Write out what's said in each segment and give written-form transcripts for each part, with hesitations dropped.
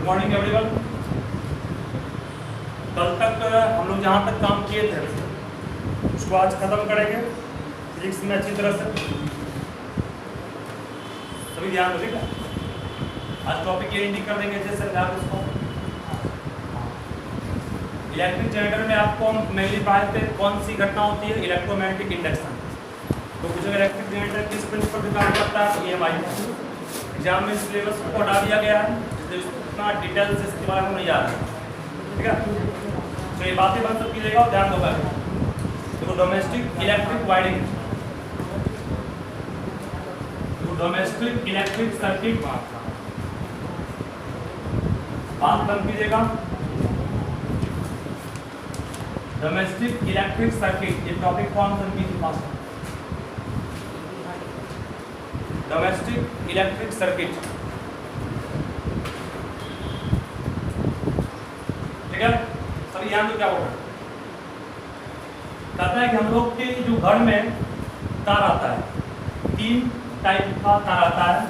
Morning everyone. कल तक हम लोग जहाँ तक काम किए थे उसको आज खत्म करेंगे फिजिक्स में अच्छी तरह से। सभी ध्यान रखिएगा। आज टॉपिक ये इंडिक कर देंगे जैसे आप इसको इलेक्ट्रिक जनरेटर में आपको हम मेनली पढ़ाए थे कौन सी घटना होती है, इलेक्ट्रोमैग्नेटिक इंडक्शन। तो कुछ इलेक्ट्रिक जनरेटर किस प्रिंसिपल पे काम करता है ये हमारी एग्जाम में सिलेबस को हटा दिया गया है, इतना डिटेल से इसके बारे में नहीं आ रहा है। ठीक है, तो ये बातें बन सब कीजिएगा और ध्यान दोगा। देखो domestic electric wiring, domestic electric circuit बात बंद कीजिएगा। डोमेस्टिक इलेक्ट्रिक सर्किट ये टॉपिक कौन सा की थी पास? Domestic electric circuit. ठीक है, सभी ध्यान दो क्या होगा। कहता है कि हम लोग के जो घर में तार आता है, तीन टाइप का तार आता है।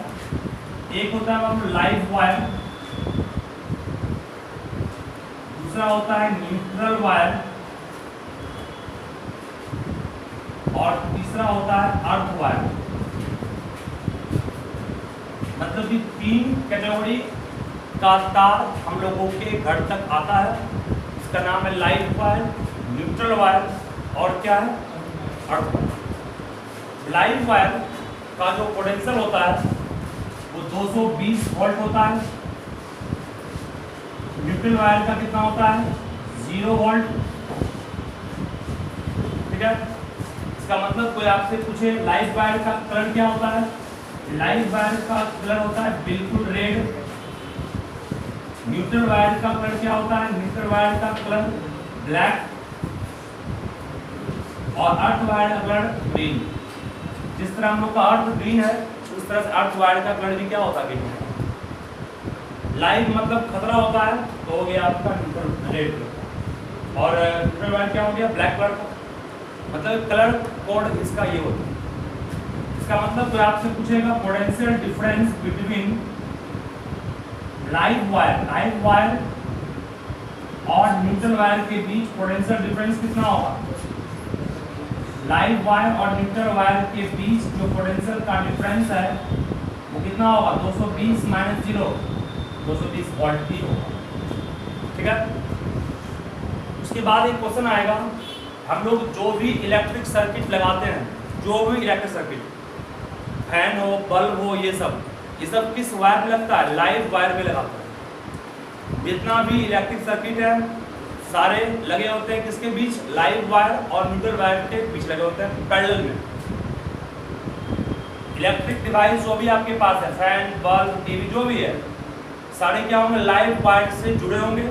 एक होता है हम लाइव वायर, दूसरा होता है न्यूट्रल वायर और तीसरा होता है अर्थ वायर। मतलब कि तीन कैटेगरी का तार हम लोगों के घर तक आता है। इसका नाम है लाइव वायर, न्यूट्रल वायर और क्या है, अर्थ वायर। लाइव वायर का जो पोटेंशियल होता है वो 220 वोल्ट होता है। न्यूट्रल वायर का कितना होता है, 0 वोल्ट। ठीक है, इसका मतलब कोई आपसे पूछे लाइव वायर का करंट क्या होता है, लाइव वायर का कलर होता है बिल्कुल रेड। न्यूट्रल वायर का कलर क्या होता है, न्यूट्रल वायर का कलर ब्लैक और अर्थ वायर का कलर ग्रीन। जिस तरह हम लोग का अर्थ ग्रीन है उस तरह से अर्थ वायर का कलर भी क्या होता है, ग्रीन। लाइव मतलब खतरा होता है तो हो गया आपका न्यूट्रल रेड, और न्यूट्रल वायर क्या हो गया, ब्लैक कलर का। मतलब कलर कोड इसका ये होता है। इसका मतलब तो आपसे पूछेगा potential difference between live wire और न्यूट्रल वायर के बीच पोटेंशियल डिफरेंस कितना होगा। लाइव वायर और न्यूट्रल वायर के बीच जो पोटेंशियल का डिफरेंस है वो कितना होगा, 220 माइनस 0, 220 वोल्ट ही होगा। ठीक है, उसके बाद एक क्वेश्चन आएगा, हम लोग जो भी इलेक्ट्रिक सर्किट लगाते हैं, जो भी इलेक्ट्रिक सर्किट, फैन हो, बल्ब हो, ये सब किस वायर में लगता है, लाइव वायर में लगाता है। जितना भी इलेक्ट्रिक सर्किट है सारे लगे होते हैं किसके बीच, लाइव वायर और न्यूट्रल वायर के बीच लगे होते हैं पैरेलल में। इलेक्ट्रिक डिवाइस जो भी आपके पास है, फैन, बल्ब, टीवी जो भी है, सारे क्या होंगे, लाइव वायर से जुड़े होंगे।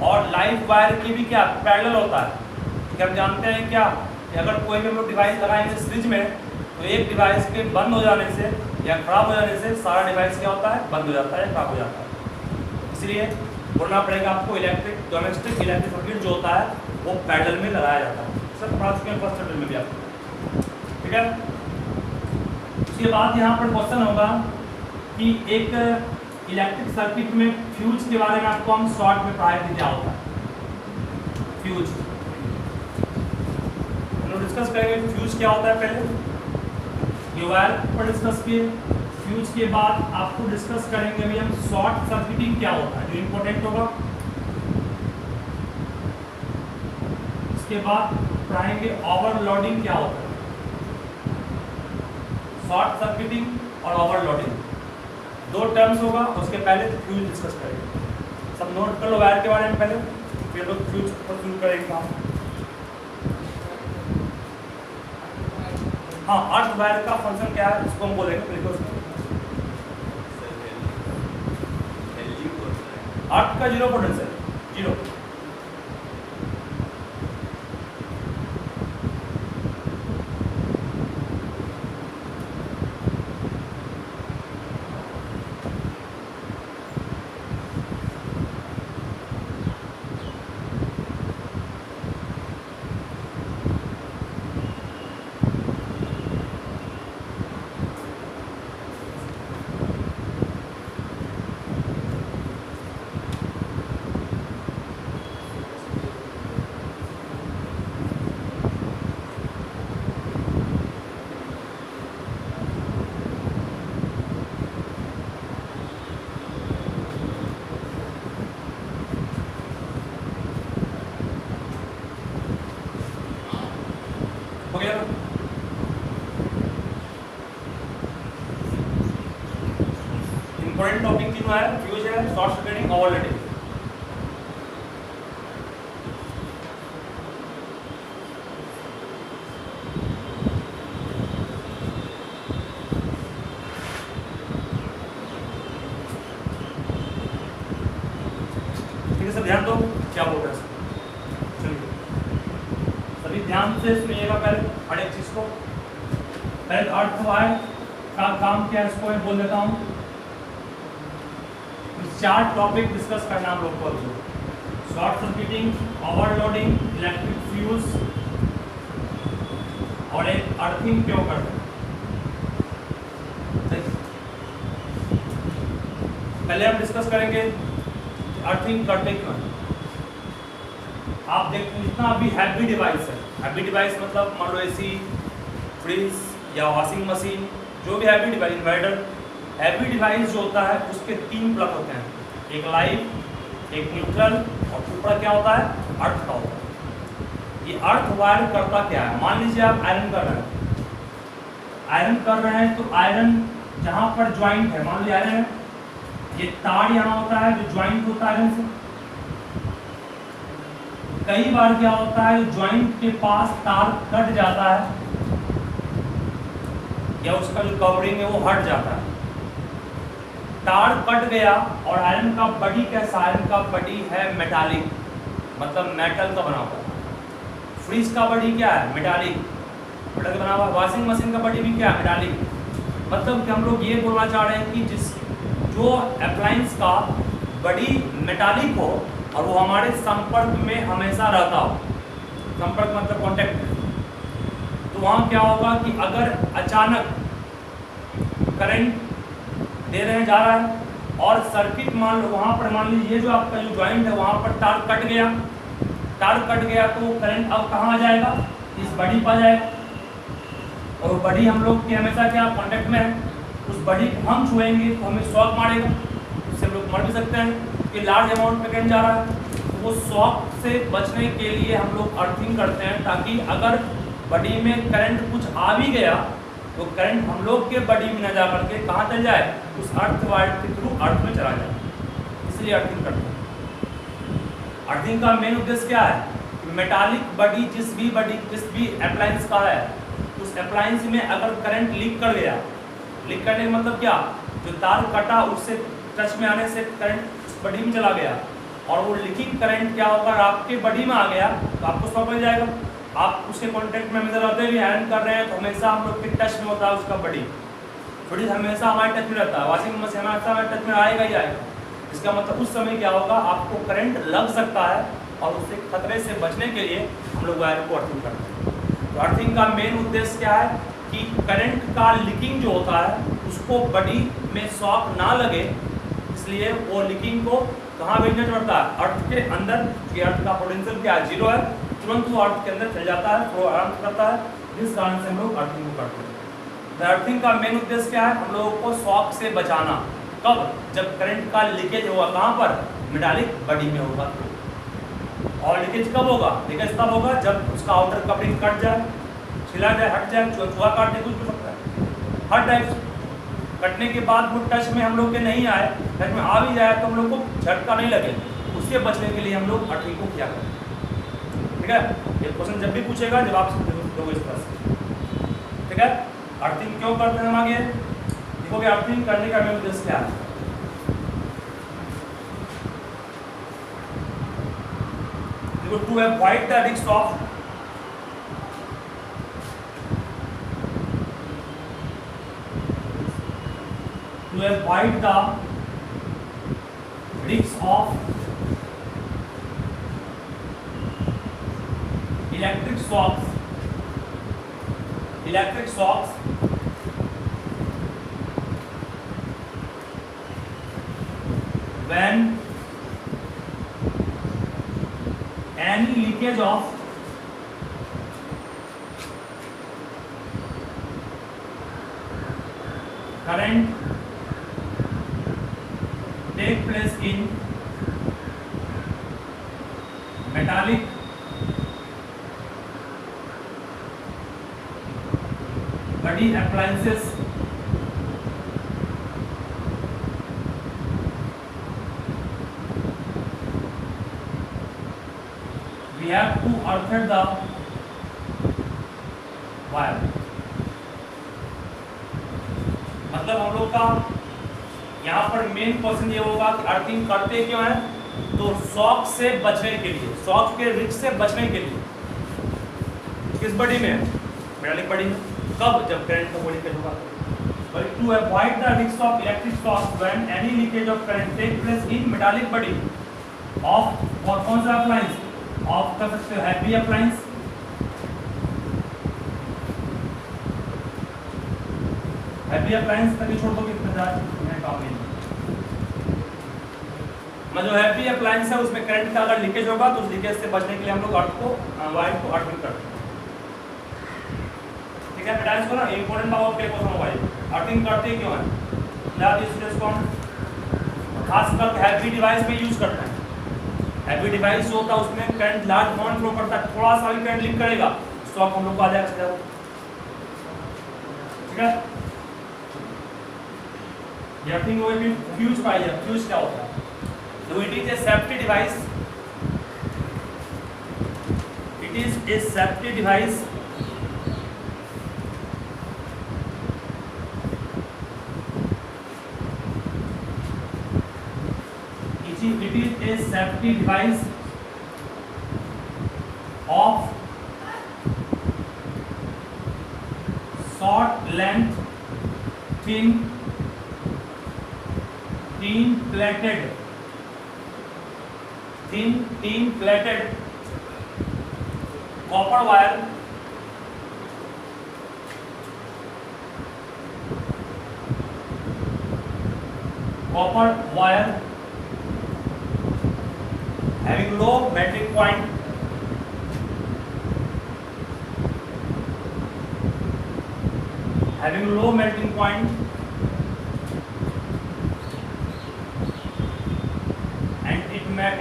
और लाइव वायर की भी क्या पैरेलल होता है कि हम जानते हैं क्या कि अगर कोई भी हम लोग डिवाइस लगाएंगे फ्रिज में तो एक डिवाइस के बंद हो जाने से या खराब हो जाने से सारा डिवाइस क्या होता है, बंद हो जाता है, खराब हो जाता है। इसलिए बोलना पड़ेगा आपको इलेक्ट्रिक डोमेस्टिक इलेक्ट्रिक सर्किट जो होता है वो पैरेलल में लगाया जाता है। सर फर्स्ट चैप्टर में भी आपको। ठीक है, उसके बाद यहाँ पर क्वेश्चन होगा कि एक इलेक्ट्रिक सर्किट में फ्यूज के बारे में आपको हम शॉर्ट में पढ़ाए थे, क्या होता है फ्यूज। हम लोग डिस्कस करेंगे फ्यूज क्या होता है। पहले ये वायर पर डिस्कस किए, फ्यूज के बाद आपको डिस्कस करेंगे अभी हम शॉर्ट सर्किटिंग क्या होता है, जो इंपॉर्टेंट होगा। इसके बाद पढ़ाएंगे ओवरलोडिंग क्या होता है, शॉर्ट सर्किटिंग और ओवरलोडिंग दो टर्म्स होगा। उसके पहले फ्यूज डिस्कस करेंगे। सब नोट कर लो वायर के बारे में पहले, फिर लोग फ्यूज पर शुरू करेंगे काम। हाँ, अर्थ वायर का फंक्शन क्या है इसको हम बोलेंगे। अर्थ का 0 पोटेंशियल, 0। इंपॉर्टेंट टॉपिक तीनों है, फ्यूज है, शॉर्ट सर्किटिंग, ओवरलोडिंग। ठीक है सर, ध्यान दो क्या बोल रहे हैं। सभी ध्यान से सुनिएगा पहले हर एक चीज को। पहले अर्थवायर का काम क्या है इसको मैं बोल देता हूँ। 4 टॉपिक डिस्कस करना हम लोग को। Short circuiting, overloading, electric fuse और एक अर्थिंग क्यों करते हैं। पहले हम डिस्कस करेंगे अर्थिंग करते क्यों। आप देखते जितना अभी हैवी डिवाइस है, हैवी डिवाइस मतलब मान लो एसी, फ्रिज या वॉशिंग मशीन, जो भी heavy device, inverter, heavy device जो होता है उसके 3 प्लग होते हैं, एक लाइव, एक न्यूट्रल और ऊपर क्या होता है, अर्थ का होता है। ये अर्थ वायर करता क्या है। मान लीजिए आप आयरन कर रहे हैं, आयरन कर रहे हैं तो आयरन जहाँ पर ज्वाइंट है, मान लीजिए आयरन है, ये तार यहाँ होता है जो ज्वाइंट होता है आयरन से। कई बार क्या होता है ज्वाइंट के पास तार कट जाता है या उसका जो कवरिंग है वो हट जाता है, तार कट गया और आयरन का बॉडी कैसा, आयरन का बॉडी है मेटालिक, मतलब मेटल का बना हुआ। फ्रिज का बॉडी क्या है, मेटालिक, मेटल का बना हुआ। वॉशिंग मशीन का बॉडी भी क्या है, मेटालिक। मतलब कि हम लोग ये बोलना चाह रहे हैं कि जो अप्लायंस का बॉडी मेटालिक हो और वो हमारे संपर्क में हमेशा रहता हो, संपर्क मतलब कांटेक्ट, तो वहाँ क्या होगा कि अगर अचानक करंट दे रहे हैं, जा रहा है और सर्किट मान लो वहाँ पर, मान लीजिए जो आपका जो ज्वाइंट है वहाँ पर तार कट गया, तार कट गया तो करंट अब कहाँ आ जाएगा, इस बॉडी पर आ जाएगा। और बॉडी हम लोग की हमेशा क्या कांटेक्ट में है, उस बॉडी को हम छुएंगे तो हमें शॉक मारेगा, उससे हम लोग मर भी सकते हैं कि लार्ज अमाउंट में करंट जा रहा है। तो वो शॉक से बचने के लिए हम लोग अर्थिंग करते हैं, ताकि अगर बॉडी में करंट कुछ आ भी गया तो करंट हम लोग के बॉडी में न जा करके कहाँ चल जाए, उस अर्थ वायर के थ्रू अर्थ में चला जाए, इसलिए अर्थिंग करते हैं। अर्थिंग का मेन उद्देश्य क्या है, मेटालिक बॉडी जिस भी अप्लायंस का है, उस अप्लायंस में अगर करंट लीक कर गया, लीक करने का मतलब क्या, जो तार कटा उससे टच में आने से करंट उस बॉडी में चला गया और वो लीकिंग करंट क्या होगा, आपके बॉडी में आ गया तो आपको शॉक लग जाएगा। आप उसके कांटेक्ट में हमेशा रहते हुए आयरन कर रहे हैं तो हमेशा हम लोग के टच में होता है उसका बॉडी, फ्रिज हमेशा हमारे टच में रहता है, वॉशिंग मशीन हमारे टच में आएगा ही आएगा। इसका मतलब उस समय क्या होगा, आपको करंट लग सकता है और उससे खतरे से बचने के लिए हम लोग वायर को अर्थिंग करते हैं। तो अर्थिंग का मेन उद्देश्य क्या है कि करंट का लीकिंग जो होता है उसको बॉडी में शॉक ना लगे, इसलिए वो लीकिंग को कहाँ भेजना पड़ता है, अर्थ के अंदर। कि अर्थ का पोटेंशियल क्या है, 0 है, तुरंत वो अर्थ के अंदर चल जाता है, वो आराम करता है, जिस कारण से हम लोग अर्थिंग को करते हैं। तो अर्थिंग का मेन उद्देश्य क्या है, हम लोगों को शॉक से बचाना। कब, जब करंट का लीकेज होगा, कहाँ पर, मेटालिक बॉडी में होगा। और लीकेज कब होगा, लीकेज तब होगा जब उसका आउटर कवरिंग कट जाए, छिला जाए, हट जाए, चूहा काटने कुछ भी सकता है, हर टाइप कटने के बाद वो टच में हम लोग के नहीं आए, टच में आ भी जाए तो हम लोग को झटका नहीं लगे, उससे बचने के लिए हम लोग अर्थिंग को किया करते हैं। ठीक है, ये क्वेश्चन जब भी पूछेगा जब आप दोगे इस तरह से। ठीक है, अर्थिंग क्यों करते हैं हम आगे देखोगे। अर्थिंग करने का मेन उद्देश्य क्या है, देखो, to avoid the risk of avoid the risks of electric shocks when any leakage of current take place in metallic body appliances have to earthen the wire. मतलब हम लोग का यहाँ पर मेन क्वेश्चन ये होगा कि अर्थिंग करते क्यों है, तो शॉक से बचने के लिए, शॉक के रिस्क से बचने के लिए। किस बॉडी में? मेटालिक बॉडी में। कब? जब करंट का बॉडी पे होगा। But to avoid the risk of electric shock when any leakage of current take place in metallic body of कौन सा appliance? Of कर सकते हो heavy appliance, heavy appliance तक ही छोड़ दो कितने चार्ज मैं काम नहीं। मैं जो heavy appliance है उसमें करंट का अगर लीकेज होगा तो उस लीकेज से बचने के लिए हम लोग अर्थ को वायर को अर्थिंग करते हैं। ठीक है, मेटालिक्स को ना इंपॉर्टेंट पावर के क्वेश्चन होगा ये। अर्थिंग करते क्यों है? याद स्टूडेंट्स को हम खास कर हैवी डिवाइस में यूज करते हैं। हैवी डिवाइस जो होता है उसमें करंट लार्ज अमाउंट फ्लो करता है, थोड़ा सा भी करंट लीक करेगा शॉक हम लोग को आ जाएगा। ठीक है, ये अर्थिंग हो गई। फ्यूज पाई है, फ्यूज क्या होता है? तो it is a safety device, it is a safety device it is a safety device of short length thin plated copper wire having low melting point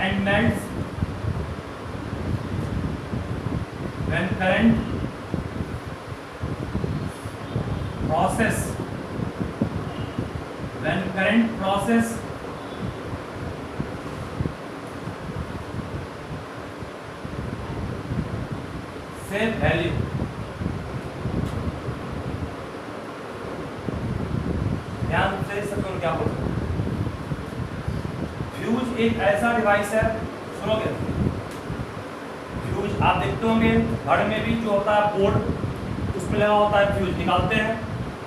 and melts when current process safe value. ध्यान से सकूं क्या बोलते हैं? Fuse एक ऐसा device है, सुनोगे? फ्यूज आप देखते होंगे घर में भी जो होता है बोर्ड उसमें लगा होता है, फ्यूज निकालते हैं,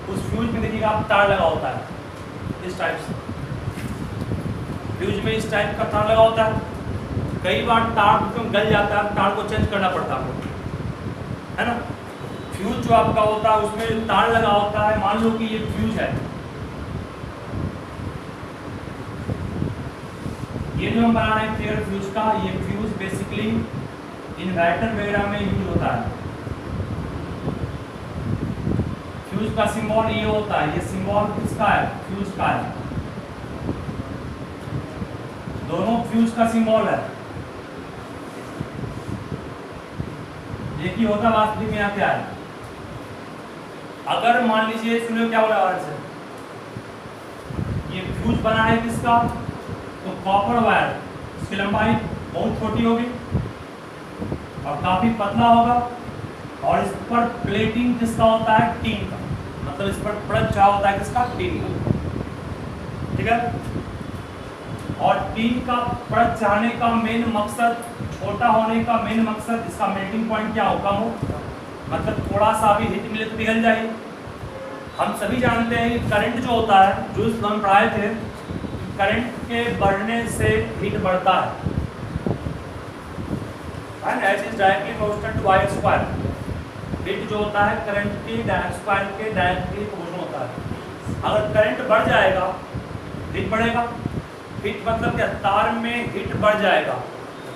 उस फ्यूज में देखिएगा आप तार लगा होता है इस टाइप से। फ्यूज में इस टाइप का तार लगा होता है, कई बार तार उसमें गल जाता है, तार को चेंज करना पड़ता है ना। फ्यूज जो आपका होता है उसमें तार लगा होता है, मान लो कि ये फ्यूज है, ये जो हम बना रहे हैं फिगर फ्यूज का, ये फ्यूज बेसिकली इन्वर्टर वगैरह में यूज होता है। फ्यूज का सिंबल ये होता है, ये सिंबल किसका है? फ्यूज का है। दोनों फ्यूज का सिंबल है। देखिए होता वास्तविक में यहाँ क्या है? अगर मान लीजिए, सुनिए क्या बोला आज से, ये फ्यूज बना है किसका? तो कॉपर वायर, इसकी लंबाई बहुत छोटी होगी और काफी पतला होगा, और इस पर प्लेटिंग किसका होता है? टीन का। मतलब इस पर परत क्या होता है? किसका? टीन का। ठीक है, और टीन का परत चाहने का मेन मकसद, छोटा होने का मेन मकसद, इसका मेल्टिंग पॉइंट क्या हो? कम हो, मतलब थोड़ा सा भी हीट मिले तो पिघल जाए। हम सभी जानते हैं कि करंट जो होता है, जो इस हम पढ़ाए थे, करंट के बढ़ने से हीट बढ़ता है, and H is directly proportional to I square. Heat जो होता है करंट की स्क्वायर के डायरेक्टली प्रोपोर्शनल होता है। अगर करंट बढ़ जाएगा, हीट बढ़ेगा। हीट मतलब क्या? तार में हीट बढ़ जाएगा।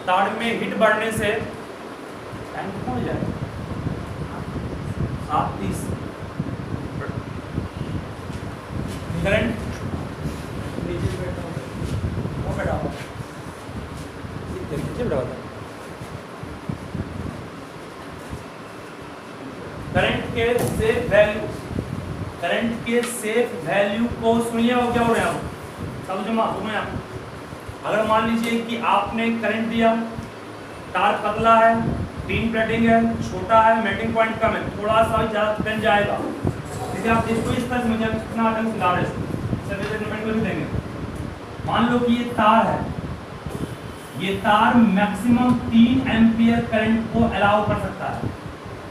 तार में हीट बढ़ने से टाइम कितना हो जाएगा? 7:30। करंट वो बैठा हुआ करंट के सेफ वैल्यू, करंट के सेफ वैल्यू को सुनिए, वो क्या हो रहे हैं आप समझो। सुनिए, अगर मान लीजिए कि आपने करंट दिया तार पतला है, तीन प्लेटिंग है, छोटा है, मेल्टिंग पॉइंट कम है, थोड़ा सा ज़्यादा करंट जाएगा। देखिए आप इसको इस तरह समझिए, कितना आदमी सिखा रहे हैं, देंगे। मान लो कि ये तार है, ये तार मैक्सिमम 3 एम्पियर करंट को अलाउ कर सकता है,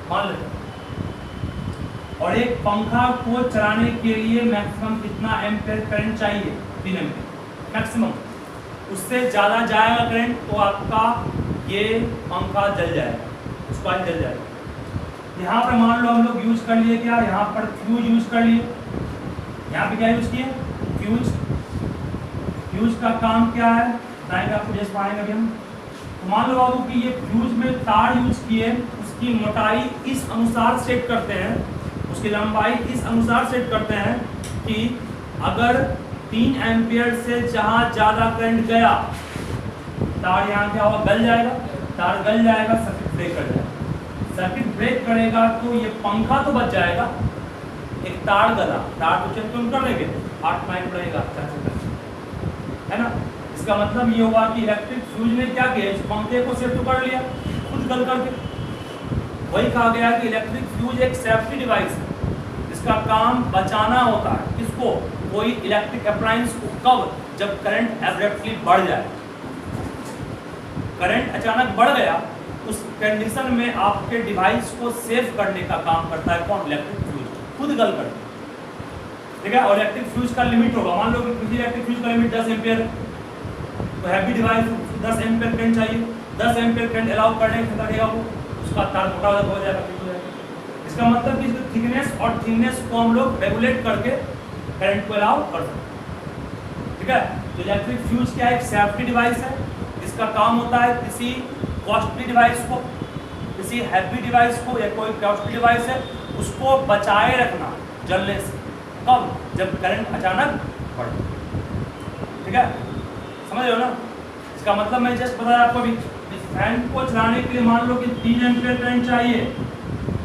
मान लो। और एक पंखा को चलाने के लिए मैक्सिमम कितना एम्पियर करंट चाहिए? 3 एम्पियर मैक्सिमम। उससे ज़्यादा जाएगा करंट तो आपका ये पंखा जल जाएगा, उसका जल जाएगा। यहाँ पर मान लो हम लोग यूज कर लिए क्या, यहाँ पर फ्यूज यूज कर लिए। यहाँ पे क्या यूज किए? फ्यूज। फ्यूज का काम क्या है बताएंगे आपको, जैसे पाएंगे अभी हम। तो मान लो बाबू कि ये फ्यूज में तार यूज किए, उसकी मोटाई इस अनुसार सेट करते हैं, उसकी लंबाई इस अनुसार सेट करते हैं कि अगर 3 एम्पियर से जहाँ ज़्यादा करंट गया, तार यहाँ क्या होगा? गल जाएगा। तार गल जाएगा, सर्किट ब्रेक कर जाएगा। सर्किट ब्रेक करेगा तो ये पंखा तो बच जाएगा, एक तार गला, तार तो चेक तुम कर लेंगे, 8 माइल पड़ेगा, है ना। इसका मतलब ये होगा कि इलेक्ट्रिक फ्यूज ने क्या किया, इस पंखे को सेफ तो कर लिया खुद गल करके। वही कहा गया कि इलेक्ट्रिक फ्यूज एक सेफ्टी डिवाइस है, जिसका काम बचाना होता है किसको? कोई इलेक्ट्रिक अप्लायंस को। कब? जब करंट एब्रप्टली बढ़ जाए, करंट अचानक बढ़ गया, उस कंडीशन में आपके डिवाइस को सेव करने का काम करता है कौन? इलेक्ट्रिक फ्यूज, खुद गल करके। ठीक है। और इलेक्ट्रिक फ्यूज का लिमिट होगा, मान लो कि किसी इलेक्ट्रिक फ्यूज का लिमिट 10 एम्पियर, तो हैवी डिवाइस 10 एम्पियर करंट चाहिए, 10 एम्पियर करंट अलाउ करने से लगेगा वो, उसका तार मोटा हो जाएगा। इसका मतलब कि थिकनेस और थिननेस को हम लोग रेगुलेट करके करंट को अलाउ कर सकते हैं। ठीक है। तो इलेक्ट्रिक फ्यूज क्या है? एक सेफ्टी डिवाइस है, जिसका काम होता है किसी कॉस्टली डिवाइस को, किसी हैवी डिवाइस को या कोई कॉस्टली डिवाइस है उसको बचाए रखना जलने से। कब? जब करंट अचानक बढ़े। ठीक है, समझ रहे हो ना। इसका मतलब मैं जस्ट बताया आपको अभी, इस फैन को चलाने के लिए मान लो कि 3 एम्पियर करंट चाहिए,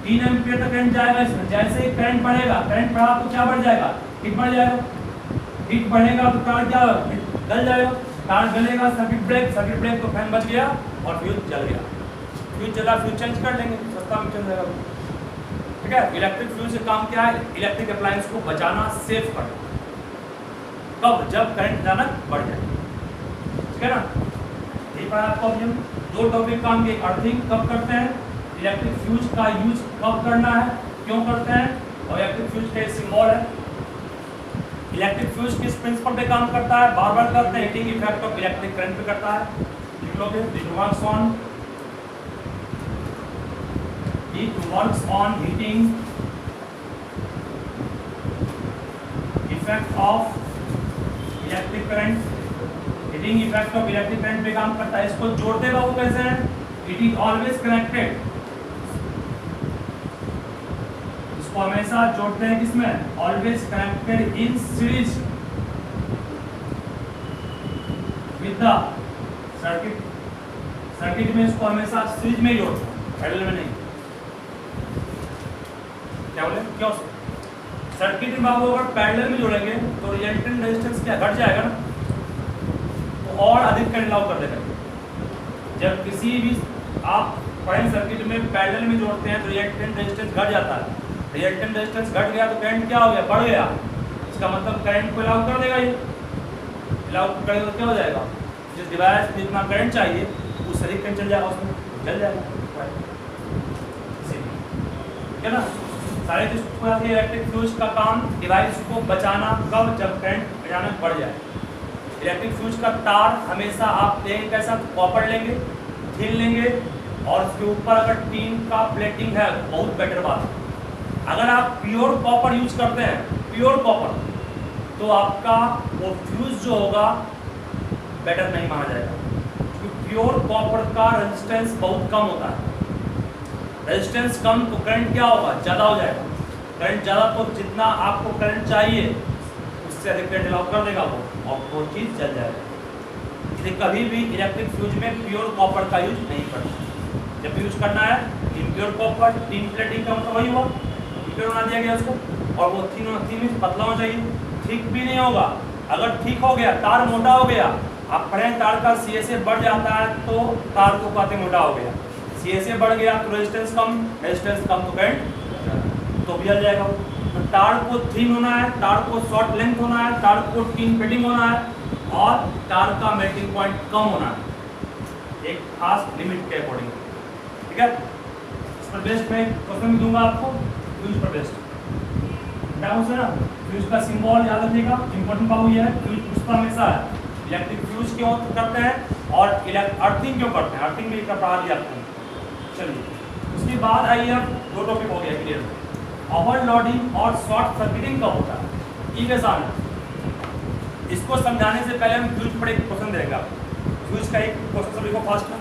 3 एम्पियर तक करंट जाएगा इसमें। जैसे ही करंट बढ़ेगा, करंट बढ़ा तो क्या बढ़ जाएगा? हीट बढ़ जाएगा। हीट बढ़ेगा तो तार क्या गल जाएगा, तार गलेगा, सर्किट ब्रेक तो फैन बच गया और फ्यूज जल गया। फ्यूज जला, फ्यूज चेंज कर लेंगे, सस्ता में चल जाएगा। ठीक है। इलेक्ट्रिक फ्यूज का काम क्या है? इलेक्ट्रिक अप्लायंस को बचाना, सेफ करना। कब? जब करंट अचानक बढ़ जाए। ठीक है ना। यही पढ़ा आपको अभी हम। 2 टॉपिक काम के, अर्थिंग कब करते हैं, इलेक्ट्रिक फ्यूज का यूज कब करना है, क्यों करते हैं, और इलेक्ट्रिक फ्यूज के सिंबल है। इलेक्ट्रिक फ्यूज किस प्रिंसिपल पे काम करता है? बार बार करते हैं, heating effect of electric current पे करता है। लिख लोगे, it works on heating effect of electric current. Heating effect of electric current पे काम करता है। इसको जोड़ते रहो, कैसे है? इट इज ऑलवेज कनेक्टेड, इसको हमेशा जोड़ते हैं किसमें? Always connected in series with the circuit. Circuit में इसको हमेशा सीरीज में जोड़ते हैं, पैरेलल में नहीं। क्या बोले? क्यों? सर्किट में बाबू अगर पैरेलल में जोड़ेंगे तो रिजल्टेंट रेजिस्टेंस क्या घट जाएगा ना, तो और अधिक करंट अलाउ कर देगा। जब किसी भी आप करंट सर्किट में पैरेलल में जोड़ते हैं तो रिजल्टेंट रेजिस्टेंस घट जाता है। रिजल्टेंट रेजिस्टेंस घट गया तो करंट क्या हो गया? बढ़ गया। इसका मतलब करंट को अलाउ कर देगा, ये अलाउ करेगा तो क्या हो जाएगा? जिस डिवाइस में जितना करंट चाहिए उस अधिक करंट चल जाएगा, उसमें जल जाएगा। ठीक है ना। सारे चीज इलेक्ट्रिक फ्यूज का काम डिवाइस को बचाना। कब? जब करंट अचानक बढ़ जाए। इलेक्ट्रिक फ्यूज का तार हमेशा आप लेंगे कैसा? कॉपर लेंगे, थिन लेंगे, और उसके ऊपर अगर टीन का प्लेटिंग है बहुत बेटर बात है। अगर आप प्योर कॉपर यूज करते हैं, प्योर कॉपर, तो आपका वो फ्यूज जो होगा बेटर नहीं माना जाएगा, क्योंकि प्योर कॉपर का रेजिस्टेंस बहुत कम होता है। रेजिस्टेंस कम तो करंट क्या होगा? ज़्यादा हो जाएगा। करंट ज़्यादा तो जितना आपको करंट चाहिए उससे अधिक करंट अलाउ कर देगा वो, और वो चीज़ जल जाएगा। इसलिए कभी भी इलेक्ट्रिक फ्यूज में प्योर कॉपर का यूज नहीं करना। जब यूज करना है इम्प्योर कॉपर, टीन प्लेटिंग का मतलब वही हुआ, इम्प्योर बना दिया गया उसको, और वो थिन पतला होना चाहिए। ठीक भी नहीं होगा। अगर ठीक हो गया, तार मोटा हो गया, अब पढ़े तार का CSA बढ़ जाता है तो तार को कहते मोटा हो गया, CSA बढ़ गया तो रेजिस्टेंस कम तो करंट तो भी आ जाएगा। तो तार को थिन होना है, तार को शॉर्ट लेंथ होना है, तार को थिन फिटिंग होना है और तार का मेल्टिंग पॉइंट कम होना है एक खास लिमिट के अकॉर्डिंग, ठीक है। इस पर बेस्ड मैं क्वेश्चन दूंगा आपको फ्यूज पर बेस्ड डाउन से ना। फ्यूज का सिंबल याद रखिएगा, इंपॉर्टेंट पावर ये है फ्यूज पुष्पा हमेशा है। इलेक्ट्रिक फ्यूज क्यों करते हैं और अर्थिंग क्यों करते हैं, अर्थिंग भी एक पढ़ा दिया आपको। चलिए उसके बाद आइए अब दो टॉपिक हो गया क्लियर, ओवरलोडिंग और शॉर्ट सर्किटिंग कब होता है, ये आसान है। इसको समझाने से पहले हम फ्यूज पर एक क्वेश्चन देगा। फ्यूज का एक क्वेश्चन सभी को फास्ट है,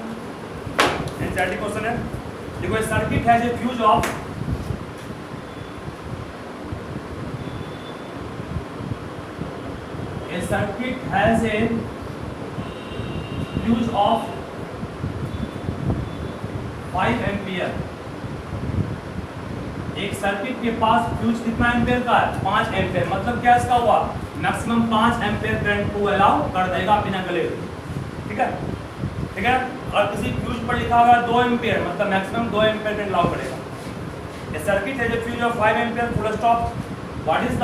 एनसीईआरटी क्वेश्चन है। देखो a circuit has a fuse of a circuit has a fuse of 5 ampere. एक सर्किट के पास फ्यूज कितना एम्पियर का है, 5 एम्पियर। मतलब क्या इसका हुआ, मैक्सिमम 5 एम्पियर करंट को अलाउ कर देगा बिना गले, ठीक है, ठीक है। और किसी फ्यूज पर लिखा हुआ है 2 एम्पियर, मतलब मैक्सिमम 2 एम्पियर करंट अलाउ करेगा। A circuit has a fuse of 5 ampere full stop. What is the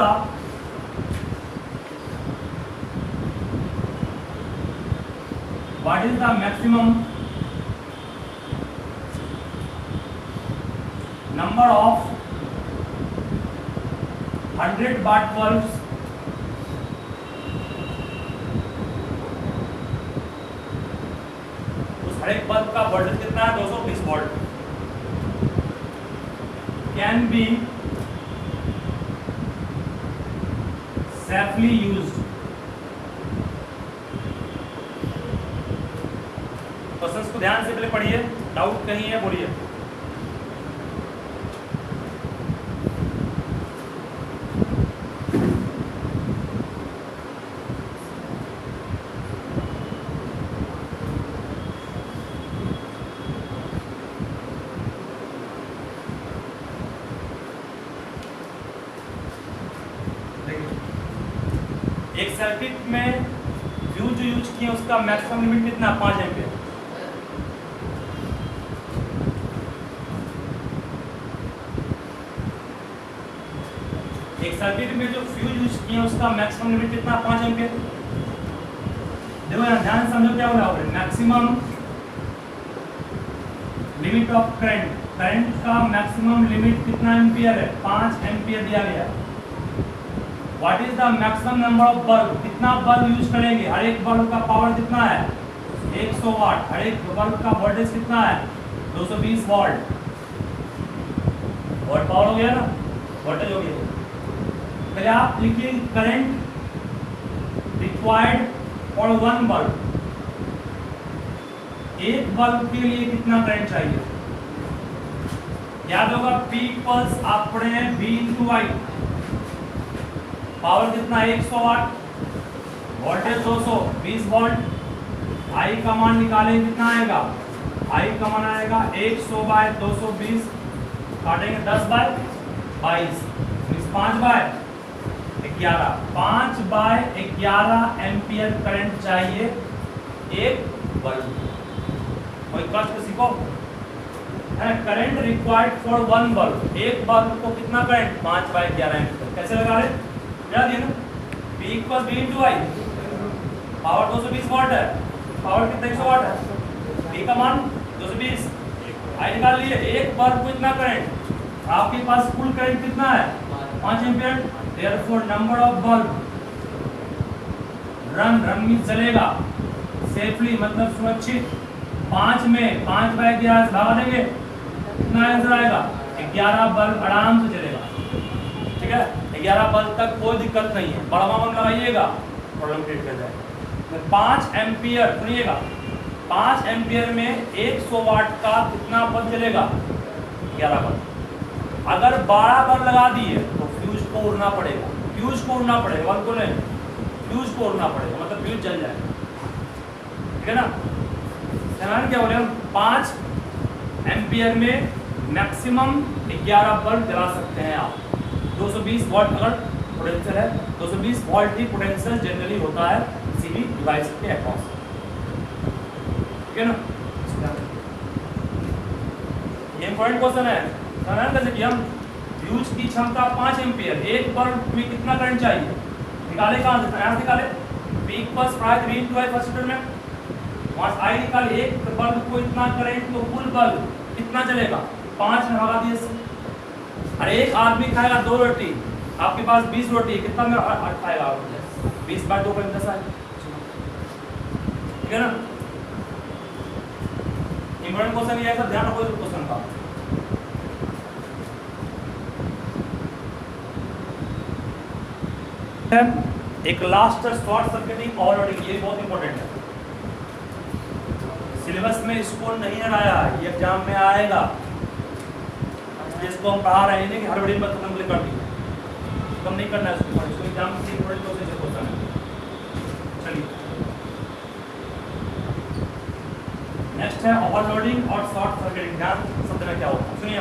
maximum number of 100 watt bulbs उस हर एक बल्ब का वोल्टेज कितना है, 220 volt, can be safely used. Questions को ध्यान से पहले पढ़िए, डाउट कहीं है बोलिए। एक सर्किट में फ्यूज जो यूज किए उसका मैक्सिमम लिमिट कितना, 5 एम्पियर। एक सर्किट में जो फ्यूज यूज किए उसका मैक्सिमम लिमिट कितना, 5 एम्पियर। देखो यहाँ ध्यान समझो क्या हो रहा है, maximum limit of current, current का मैक्सिमम लिमिट कितना एम्पियर है, 5 एम्पियर दिया गया है। What is the maximum number of bulb, कितना बल्ब यूज करेंगे, हर एक बल्ब का पावर कितना है, 100 वाट, हर एक बल्ब का वोल्टेज कितना है, 220 वोल्ट। वोल्ट पावर हो गया ना, वोल्टेज हो गया। पहले आप लिखिए करंट रिक्वायर्ड फॉर 1 बल्ब, एक बल्ब के लिए कितना करंट चाहिए। याद होगा P इक्वल्स आप पढ़े हैं V इंटू I, पावर कितना 100 वाट, वोल्टेज 220 वोल्ट। I का मान निकालेंगे कितना आएगा, I का मान आएगा 100 बाय 220, काटेंगे 10 by 22, 5 by 11, 5 by 11 ampere current चाहिए एक बल्ब। कोई कष्ट सीखो है, करंट रिक्वायर्ड फॉर 1 बल्ब, एक बल्ब को कितना करंट, 5 बाय 11 एम्पियर। कैसे लगा रहे, याद है ना, P equal V into I, power 220 वाट है, पावर कितना 100 वाट है, P का मान 220, I निकाल लिए। एक बल्ब को इतना करंट, आपके पास कुल करंट कितना है, 5 ampere. Therefore number of bulb run में चलेगा सेफली, मतलब सुरक्षित, 5 में 5 बाय 11 से भागा देंगे, कितना आंसर आएगा, 11 बल्ब आराम से चलेगा, ठीक है। 11 बल्ब तक कोई दिक्कत नहीं है, बड़ा मामला लगाइएगा प्रॉब्लम क्रिएट कर जाएगा। 5 एम्पियर सुनिएगा, 5 एम्पियर में 100 वाट का कितना बल्ब चलेगा, 11 बल्ब। अगर 12 बल्ब लगा दिए तो फ्यूज को उड़ना पड़ेगा, फ्यूज को उड़ना पड़ेगा, बल्ब को नहीं, फ्यूज को उड़ना पड़ेगा, मतलब फ्यूज जल जाएगा, ठीक है ना। क्या बोले हम, 5 एम्पियर में मैक्सिमम 11 बल्ब जला सकते हैं आप। 220 वोल्ट अगर पोटेंशियल है, 220 वोल्ट ही पोटेंशियल जनरली होता है किसी भी डिवाइस के अक्रॉस। ठीक है ना। ये इंपॉर्टेंट क्वेश्चन है, जैसे कि हम फ्यूज की क्षमता 5 एम्पियर, एक बल्ब में कितना करंट चाहिए निकाले, कहाँ से यहाँ निकाले, पीक पर प्राइस V × I फर्स्ट में वहाँ आई निकाले, एक बल्ब को इतना करंट तो कुल बल्ब कितना चलेगा 5 में भगा दिए। अरे एक आदमी खाएगा 2 रोटी, आपके पास 20 रोटी, कितना में खाएगा 20/2 का 10 आएगा, ठीक है ना। इम्पोर्टेंट क्वेश्चन ये है, सब ध्यान रखो इस क्वेश्चन का। एक लास्ट शॉर्ट सर्किटिंग ओवरलोडिंग, ये बहुत इंपॉर्टेंट है, सिलेबस में इसको नहीं हटाया, ये एग्जाम में आएगा। जिसको हम पढ़ा रहे हैं कि हर बड़ी बात खत्म कर दी, कम नहीं करना है इसको एग्जाम में इंपॉर्टेंट क्वेश्चन है। चलिए नेक्स्ट है ओवरलोडिंग और शॉर्ट सर्किटिंग। ध्यान शब्द में क्या होता है सुनिए,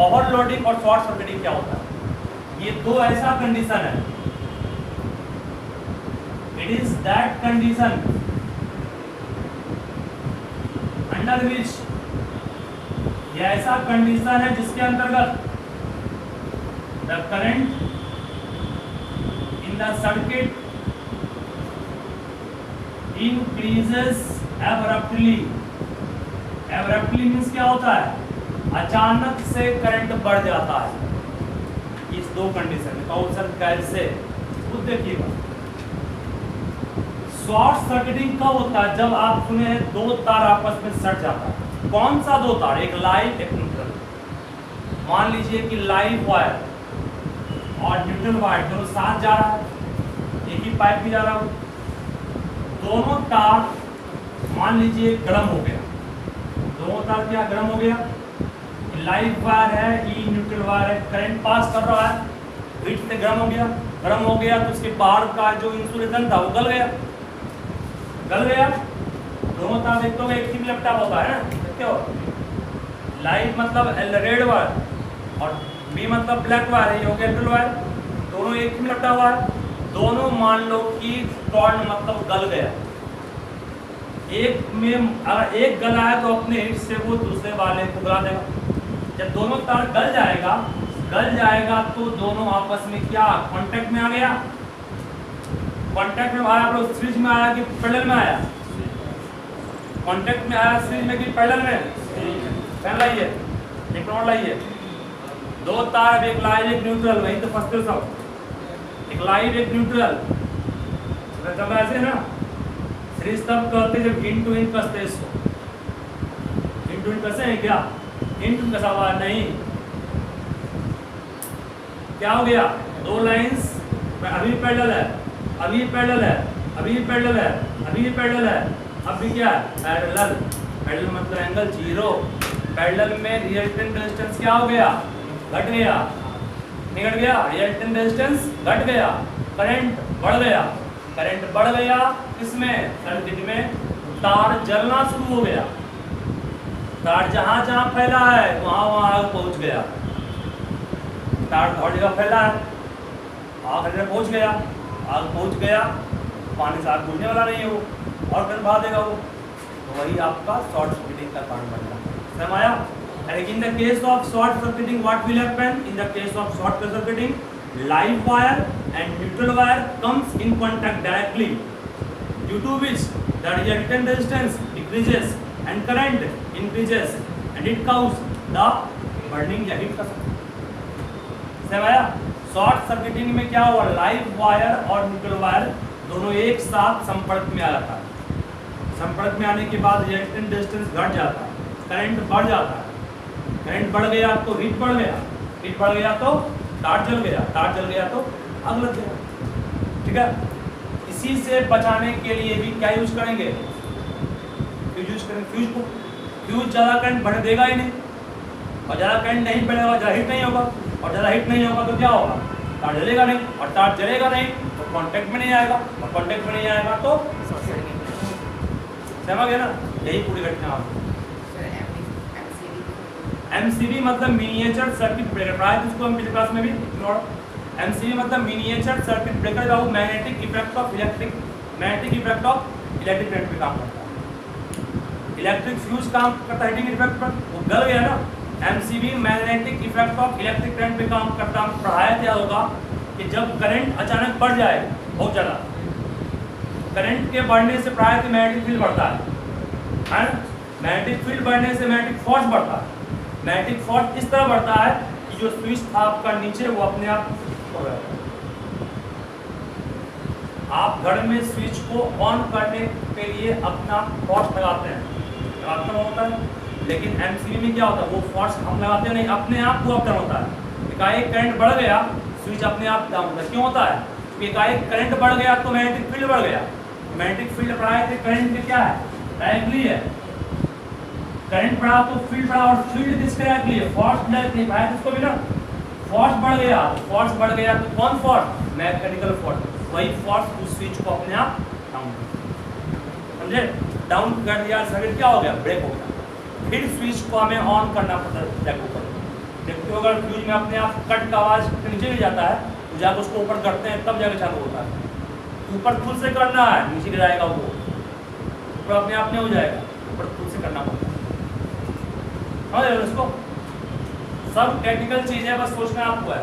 ओवरलोडिंग और शॉर्ट सर्किटिंग क्या होता है। ये दो ऐसा कंडीशन है, it is that condition under which, यह ऐसा कंडीशन है जिसके अंतर्गत the current in the circuit increases abruptly. Abruptly means क्या होता है, अचानक से करंट बढ़ जाता है। इस दो कंडीशन में कौन सर कैसे, खुद देखिएगा। शॉर्ट सर्किटिंग कब होता है, जब आप सुने हैं दो तार आपस में सट जाता है। कौन सा दो तार, एक लाइव एक न्यूट्रल। मान लीजिए कि लाइव वायर और न्यूट्रल वायर दोनों साथ जा रहा है, एक ही पाइप भी जा रहा हो, दोनों तार मान लीजिए गर्म हो गया, दोनों तार क्या गर्म हो गया, लाइव वायर है, ई न्यूट्रल वायर है, करंट पास कर रहा है, हीट से गर्म हो गया, गर्म हो गया तो उसके बाहर का जो इंसुलेशन था वो गल गया, गल गया। दोनों तार देखते हो एक ही लैपटॉप होता है ना, देखते हो, लाइव मतलब रेड वायर और बी मतलब ब्लैक वायर है, ये हो गया न्यूट्रल वायर, दोनों एक ही लैपटॉप वायर। दोनों मान लो कि टॉर्न मतलब गल गया, एक में अगर एक गला है तो अपने हिट से वो दूसरे वाले को गला देगा। जब दोनों तार गल जाएगा तो दोनों आपस में क्या कांटेक्ट में आ गया, कांटेक्ट में आया, आप लोग सीरीज में आया कि पैरेलल में आया, कांटेक्ट में आया सीरीज में कि पैरेलल में, पहन लाइए एक नोट लाइए, दो तार, एक लाइव एक न्यूट्रल, वही तो फंसते सब, एक लाइव एक न्यूट्रल, जब ऐसे ना सीरीज तब कहते जब इन टू इन कसते इसको, इन टू इन कसे हैं क्या, इन टू कसा हुआ नहीं, क्या हो गया, दो लाइंस अभी पैरेलल है, अभी पैरेलल है, अभी पैरेलल है, अभी पैरेलल है, अब भी क्या है पैरेलल, पैरेलल मतलब एंगल 0, पैरेलल में रिजल्टेंट रेजिस्टेंस क्या हो गया, घट गया, नहीं घट गया, रिजल्टेंट रेजिस्टेंस घट गया, करंट बढ़ गया, करंट बढ़ गया, किसमें सर्किट में, तार जलना शुरू हो गया, तार जहां जहां फैला है वहां वहां आग पहुंच गया, तार हर जगह फैला है, आग हर जगह पहुंच गया, आग पहुंच गया, पानी से आग बुझने वाला नहीं है वो, और फिर भा देगा वो, तो वही आपका शॉर्ट सर्किटिंग का कारण बन रहा है। समझ आया। In the case of short circuiting what will happen, in the case of short circuiting live wire and neutral wire comes in contact directly, due to which the resultant resistance decreases and current increases and it causes the burning या heat का समझ आया। Short circuiting में क्या हुआ, live wire और neutral wire दोनों एक साथ संपर्क में आ जाता है, संपर्क में आने के बाद रिजल्टेंट रेजिस्टेंस घट जाता है, करंट बढ़ जाता है, करंट बढ़ गया तो हीट बढ़ गया, हीट बढ़ गया तो तार जल गया, तार जल गया तो आग लग गया, ठीक है। इसी से बचाने के लिए भी क्या यूज करेंगे, फ्यूज यूज करेंगे, फ्यूज को, फ्यूज ज़्यादा करंट बढ़ देगा ही नहीं, और ज़्यादा करंट नहीं बढ़ेगा, ज़्यादा हीट नहीं होगा, और ज़्यादा हीट नहीं होगा तो क्या होगा, तार जलेगा नहीं, और तार जलेगा नहीं तो कांटेक्ट में नहीं आएगा, और कांटेक्ट में नहीं आएगा तो समझ गए ना, यही पूरी घटना आपको। एमसीबी मतलब मिनिएचर सर्किट ब्रेकर, प्राय इसको हम पिछले क्लास में भी एमसीबी मतलब मिनिएचर सर्किट ब्रेकर, जो magnetic effect of electric, magnetic effect of electric current पे काम करता है। इलेक्ट्रिक फ्यूज काम करता है हीटिंग इफेक्ट पर, वो गल गया ना। MCB magnetic effect of electric current पे काम करता। पढ़ाया क्या होगा कि जब करंट अचानक बढ़ जाए बहुत ज़्यादा, करंट के बढ़ने से प्रायः मैग्नेटिक फील्ड बढ़ता है ना। मैग्नेटिक फील्ड बढ़ने से मैग्नेटिक फोर्स बढ़ता है। मैग्नेटिक फोर्स इस तरह बढ़ता है कि जो स्विच था आपका नीचे वो अपने आप हो रहा है। आप घर में स्विच को ऑन करने के लिए अपना फोर्स लगाते हैं, लगाना होता है, लेकिन एमसीबी में क्या होता है, वो फोर्स हम लगाते नहीं, अपने आप वो अप डाउन होता है। एकाएक करंट बढ़ गया, स्विच अपने आप डाउन होता है। क्यों होता है? क्योंकि एकाएक करंट बढ़ गया तो मैग्नेटिक फील्ड बढ़ गया। मैग्नेटिक फील्ड बढ़ा है तो करंट में क्या है, डायरेक्टली है। करंट बढ़ा तो फील्ड बढ़ा, और फील्ड किसके डायरेक्टली है, फोर्स डायरेक्टली है इसको भी ना। फोर्स बढ़ गया, फोर्स बढ़ गया तो कौन फोर्स, मैकेनिकल फोर्स, वही फोर्स उस स्विच को अपने आप डाउन समझे, डाउन कर दिया, सर्किट क्या हो गया, ब्रेक हो गया। फिर स्विच को हमें ऑन करना पड़ता है जैक ऊपर। देखते हो अगर फ्यूज में अपने आप कट का आवाज नीचे भी जाता है तो जाकर उसको ऊपर करते हैं तब जाकर चालू होता है। ऊपर खुद से करना है, नीचे गिराएगा वो, ऊपर अपने आप नहीं हो जाएगा, ऊपर खुद से करना पड़ता है। इसको सब टेक्निकल चीज है, बस सोचना आपको है।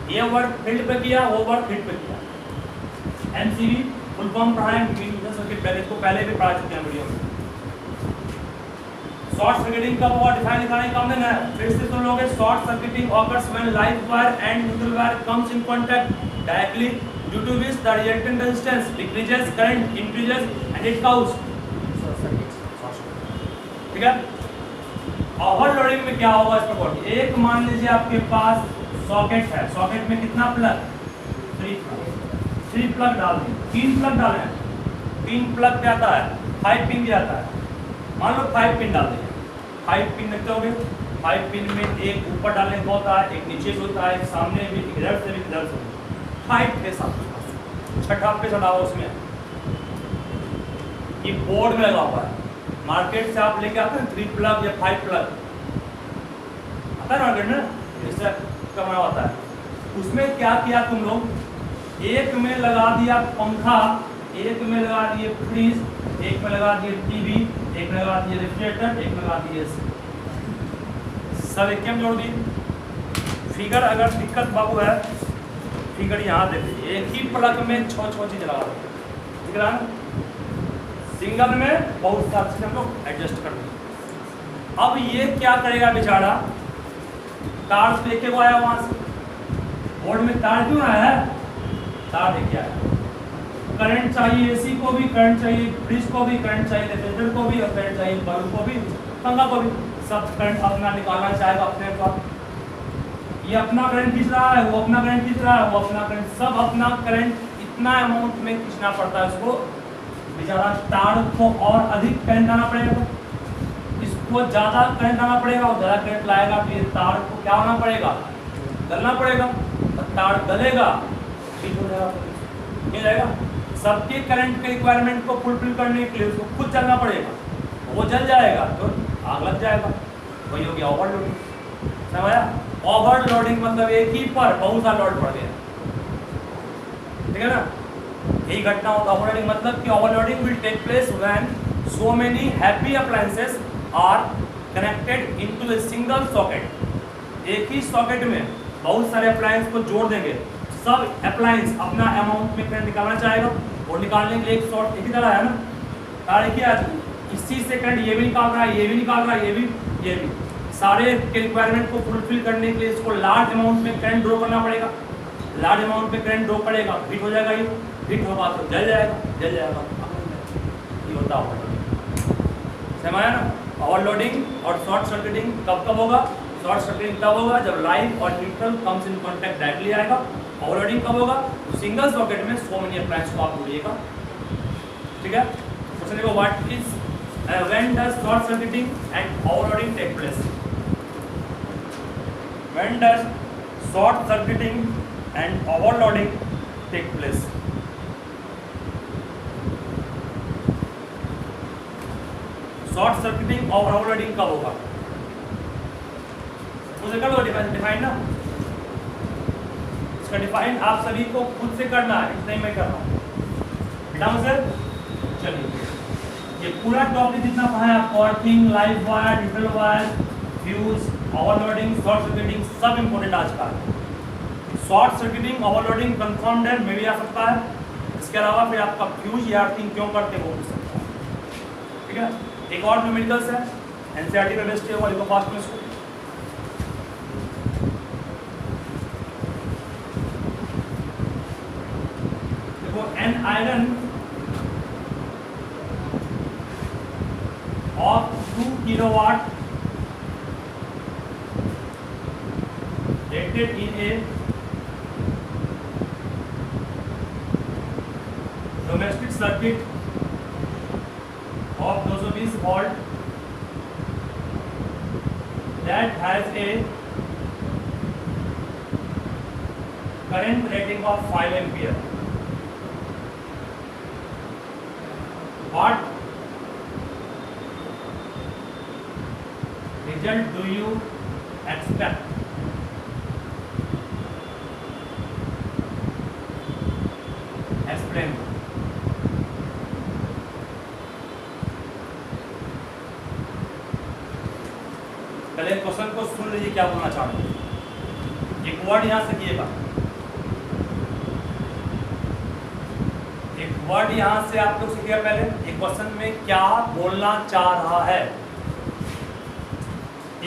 ये वर्क फील्ड पे किया, वो वर्क फील्ड पे किया। एमसीबी फुल फॉर्म पढ़ाएं, सर्किट पहले इसको पहले भी पढ़ा चुके हैं वीडियो में। शॉर्ट सर्किटिंग का बहुत डिफाइन दिखाने का हमने है, फिर से सुन लोगे। Short circuiting occurs when live wire and neutral wire comes in contact directly due to which the resultant resistance decreases, current increases and it causes short circuit. ठीक है, ओवरलोडिंग में क्या होगा इसका बहुत, एक मान लीजिए आपके पास सॉकेट है, सॉकेट में कितना प्लग, 3 प्लग डाल दें, 3 प्लग डाले हैं, 3 प्लग क्या आता है, 5 पिन भी आता है। मान लो 5 पिन डाल दें, 5 पिन रखते होगे, 5 पिन में एक ऊपर डालने का होता है, एक नीचे से होता है, एक सामने भी, इधर से भी, इधर से भी। 5 के साथ छठा पे चढ़ा हुआ उसमें, ये बोर्ड में लगा हुआ है। मार्केट से आप लेके आते हैं 3 प्लग या 5 प्लग आता है मार्केट में, इससे कमा होता है। उसमें क्या किया तुम लोग, एक में लगा दिया पंखा, एक में लगा दिए फ्रिज, एक में लगा दिए टीवी, एक में लगा दिए रेफ्रिजरेटर, एक में लगा दिए सब एक में जोड़ दिए। फिगर अगर दिक्कत बाबू है, फिगर यहाँ देखिए, एक ही प्लग में 6 चीज लगा दिख रहा है, सिंगल में बहुत सारे चीज हम लोग एडजस्ट कर देंगे। अब ये क्या करेगा बेचारा, तार देखे को आया वहां से, बोर्ड में तार क्यों आया है, तार देखे आया। करंट चाहिए एसी को भी, करंट चाहिए फ्रिज को भी, करंट चाहिए रेफ्रिजरेटर को भी, और करंट चाहिए बल्ब को भी, पंखा को भी, सब करंट अपना निकालना चाहेगा अपने पास। ये अपना करंट खींच रहा है, वो अपना करंट खींच रहा है, वो अपना करंट, सब अपना करंट इतना अमाउंट में खींचना पड़ता है उसको, बेचारा तार को और अधिक करंट आना पड़ेगा, इसको ज़्यादा करंट आना पड़ेगा, और ज़्यादा करंट लाएगा तो ये तार को क्या होना पड़ेगा, गलना पड़ेगा, और तार गलेगा ठीक हो जाएगा, नहीं जाएगा। सबके करंट के रिक्वायरमेंट को फुलफिल करने के लिए उसको खुद चलना पड़ेगा, वो जल जाएगा तो आग लग जाएगा, वही हो गया ओवरलोडिंग। समझा, ओवरलोडिंग मतलब एक ही पर बहुत सा लोड पड़ गया, ठीक है ना, यही घटना होता है ओवरलोडिंग। मतलब कि overloading will take place when so many heavy appliances are connected into the single socket. एक ही सॉकेट में बहुत सारे अप्लायंस को जोड़ देंगे, सब अप्लायंस अपना अमाउंट में करंट निकालना चाहेगा, और निकालने के लिए एक शॉर्ट एक ही तरह है ना, तार एक ही आज इसी से करंट ये भी निकाल रहा है, ये भी निकाल रहा है, ये भी सारे के रिक्वायरमेंट को फुलफिल करने के लिए इसको लार्ज अमाउंट में करंट ड्रॉ करना पड़ेगा। लार्ज अमाउंट में करंट ड्रॉ करेगा, हिट हो जाएगा, ये हिट होगा तो जल जाएगा, ये होता है समझा ना। ओवरलोडिंग और शॉर्ट सर्किटिंग कब कब होगा, शॉर्ट सर्किटिंग तब होगा जब लाइव और neutral comes in contact directly आएगा। ओवरलोडिंग कब होगा, सिंगल सॉकेट में सो मेनी अप्लायंस को आप जोड़िएगा, ठीक है। क्वेश्चन देखो, what is when does short circuiting and overloading take place, when does short circuiting and overloading take place. Short circuiting और ओवरलोडिंग कब होगा, मुझे कर दो डिफाइन ना, इसका डिफाइन आप सभी को खुद से करना है, इतना ही मैं कर रहा हूँ। सर चलिए ये पूरा टॉपिक जितना पढ़ा है आपको, earthing, live wire, neutral wire, fuse, overloading, short circuiting, सब इंपॉर्टेंट आज का है। शॉर्ट सर्किटिंग, ओवरलोडिंग कंफर्म्ड है, मे भी आ सकता है। इसके अलावा फिर आपका फ्यूज या अर्थिंग क्यों करते हैं वो पूछ सकता है। ठीक है, एक और न्यूमेरिकल्स है, एनसीईआरटी में बेस्ट है वो, लिखो फास्ट में इसको। देखो, an iron of 2 kilowatt rated in a domestic circuit of 220 volt that has a current rating of 5 ampere. What result do you expect? Explain. पहले क्वेश्चन को सुन लीजिए क्या बोलना चाहते हैं। एक वर्ड यहां से किएगा, एक वर्ड यहां से आप लोग सीखिएगा। पहले एक क्वेश्चन में क्या बोलना चाह रहा है।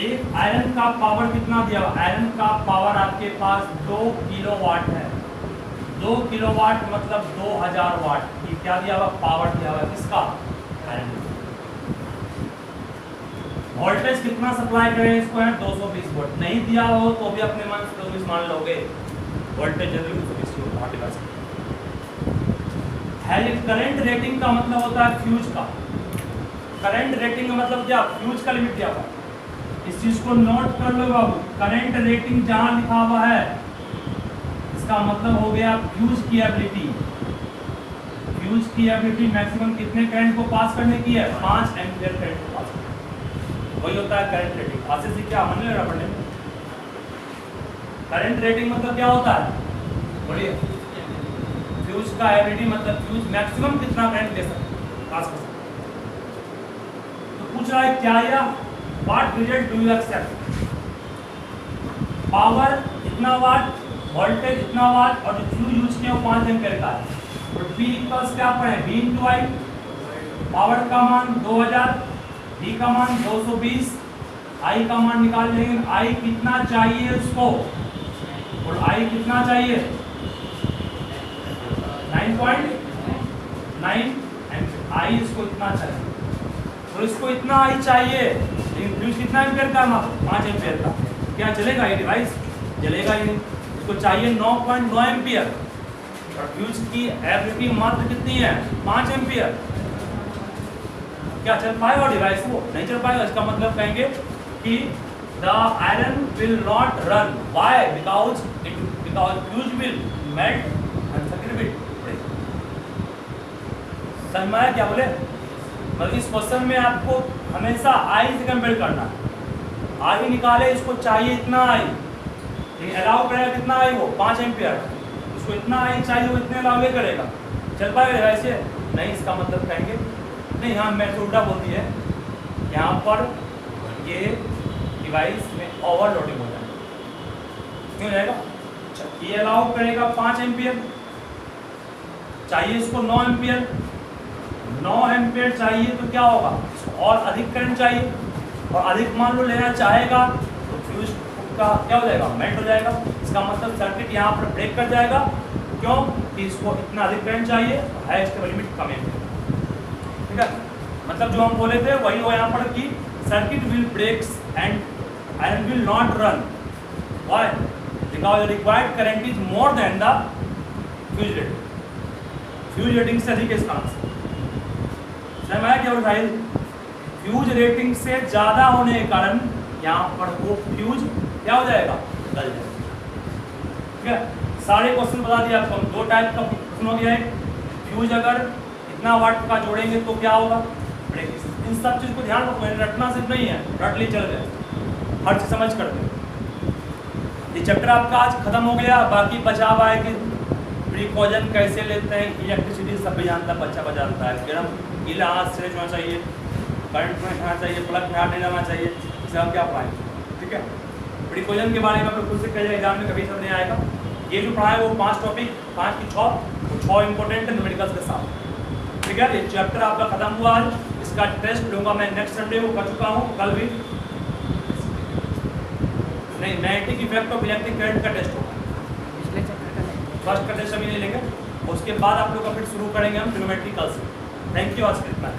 एक आयरन का पावर कितना दिया हुआ? आयरन का पावर आपके पास 2 किलोवाट है। 2 किलोवाट मतलब 2000 वाट। ये क्या दिया हुआ? पावर दिया हुआ। किसका? आयरन। वोल्टेज कितना सप्लाई करें इसको? है 220 वोल्ट। नहीं दिया हो तो भी अपने मन से 220 मान लोगे। वोल्टेज जनरली 220 वोल्ट है। करंट रेटिंग का मतलब होता है फ्यूज का। करंट रेटिंग का मतलब क्या? फ्यूज का लिमिट दिया हुआ। इस चीज को नोट कर लो बाबू। करंट रेटिंग जहां लिखा हुआ है इसका मतलब हो गया फ्यूज की एबिलिटी। फ्यूज की एबिलिटी मैक्सिमम कितने करंट को पास करने की है? 5 एम्पीयर करंट को पास करने। वही होता है करंट रेटिंग। आगे से क्या मन लग रहा पढ़ने में? करंट रेटिंग मतलब क्या होता है? बोलिए। फ्यूज का एबिलिटी मतलब फ्यूज मैक्सिमम कितना करंट दे सकता है, पास कर सकता है। तो पूछ रहा है क्या या What result do you accept? Power इतना वाट, वोल्टेज इतना वाट और जो फ्यूज यूज किया वो 5 एम्पीयर का है। और V इक्वल्स क्या पढ़े? V इंटू आई। पावर का मान 2000, V का मान 220, I का मान निकाल लेंगे। I कितना चाहिए उसको? और I कितना चाहिए? 9.9 एम्पीयर। I इसको इतना चाहिए और इसको इतना आई चाहिए, लेकिन फ्यूज कितना एम्पीयर का? 5 एम्पीयर का। क्या चलेगा ये डिवाइस? चलेगा ही नहीं। इसको चाहिए 9.9 एम्पीयर और फ्यूज की एबिलिटी मात्र कितनी है? 5 एम्पीयर। क्या चल पाएगा डिवाइस? वो नहीं चल पाएगा। इसका मतलब कहेंगे कि the iron will not run. Why? Because fuse will melt and circuit will break. समझ में आया क्या बोले? मतलब इस क्वेश्चन में आपको हमेशा आई से कंपेयर करना है। आई निकाले, इसको चाहिए इतना आई, लेकिन अलाउ करेगा कितना आई? वो 5 एम्पीयर। उसको इतना आई चाहिए, वो इतने अलाउ नहीं करेगा। चल पाएगा वैसे? नहीं। इसका मतलब कहेंगे नहीं, हाँ मैं उल्टा बोलती है। यहाँ पर ये डिवाइस में ओवरलोडिंग हो जाएगा। क्यों हो जाएगा? ये अलाउ करेगा 5 एम्पीयर, चाहिए इसको 9 एम्पीयर। 9 एम्पीयर चाहिए तो क्या होगा? और अधिक करंट चाहिए और अधिक मान लो लेना चाहेगा तो फ्यूज का क्या हो जाएगा? मेल्ट हो जाएगा। इसका मतलब सर्किट यहाँ पर ब्रेक कर जाएगा। क्यों? कि इसको इतना अधिक करंट चाहिए, हाई स्टेबल लिमिट कम एम्पीयर। ठीक है, मतलब जो हम बोले थे वही हो यहाँ पर कि circuit will breaks and iron will not run. Why? Because required current is more than the fuse rating. Fuse rating से अधिक है इसका आंसर। समझ आया क्या उठाइल? फ्यूज रेटिंग से ज़्यादा होने के कारण यहाँ पर वो फ्यूज क्या हो जाएगा? गल जाएगा। ठीक है, सारे क्वेश्चन बता दिया आपको। 2 टाइप का क्वेश्चन हो गया। फ्यूज अगर इतना वाट का जोड़ेंगे तो क्या होगा? ब्रेक। इन सब चीज़ को ध्यान रखो, रटना सिर्फ नहीं है, रट ली चल गए, हर चीज़ समझ करते। ये चैप्टर आपका आज खत्म हो गया। बाकी बचा हुआ है कि प्रिकॉशन कैसे लेते हैं, इलेक्ट्रिसिटी सब भी जानता है, बच्चा बच जानता है। गर्म गीला हाथ से होना चाहिए, करंट में खाना चाहिए, प्लग में हाथ नहीं डालना चाहिए, इसे हम क्या पढ़ाएंगे, ठीक है। प्रिकॉशन के बारे में आप लोग खुद से कहिए, एग्जाम में कभी सब नहीं आएगा। ये जो पढ़ा है वो 5 टॉपिक, 5 की 6 इंपॉर्टेंट है न्यूमेरिकल्स के साथ, ठीक है। ये चैप्टर आपका खत्म हुआ आज, इसका टेस्ट लूँगा मैं नेक्स्ट संडे को, कर चुका हूँ कल भी। नहीं, magnetic effect of electric current का टेस्ट होगा, पिछले चैप्टर का नहीं। फर्स्ट का टेस्ट अभी नहीं लेंगे, उसके बाद आप लोग का फिर शुरू करेंगे हम ट्रिग्नोमेट्री कल से। थैंक यू, आज के इतना।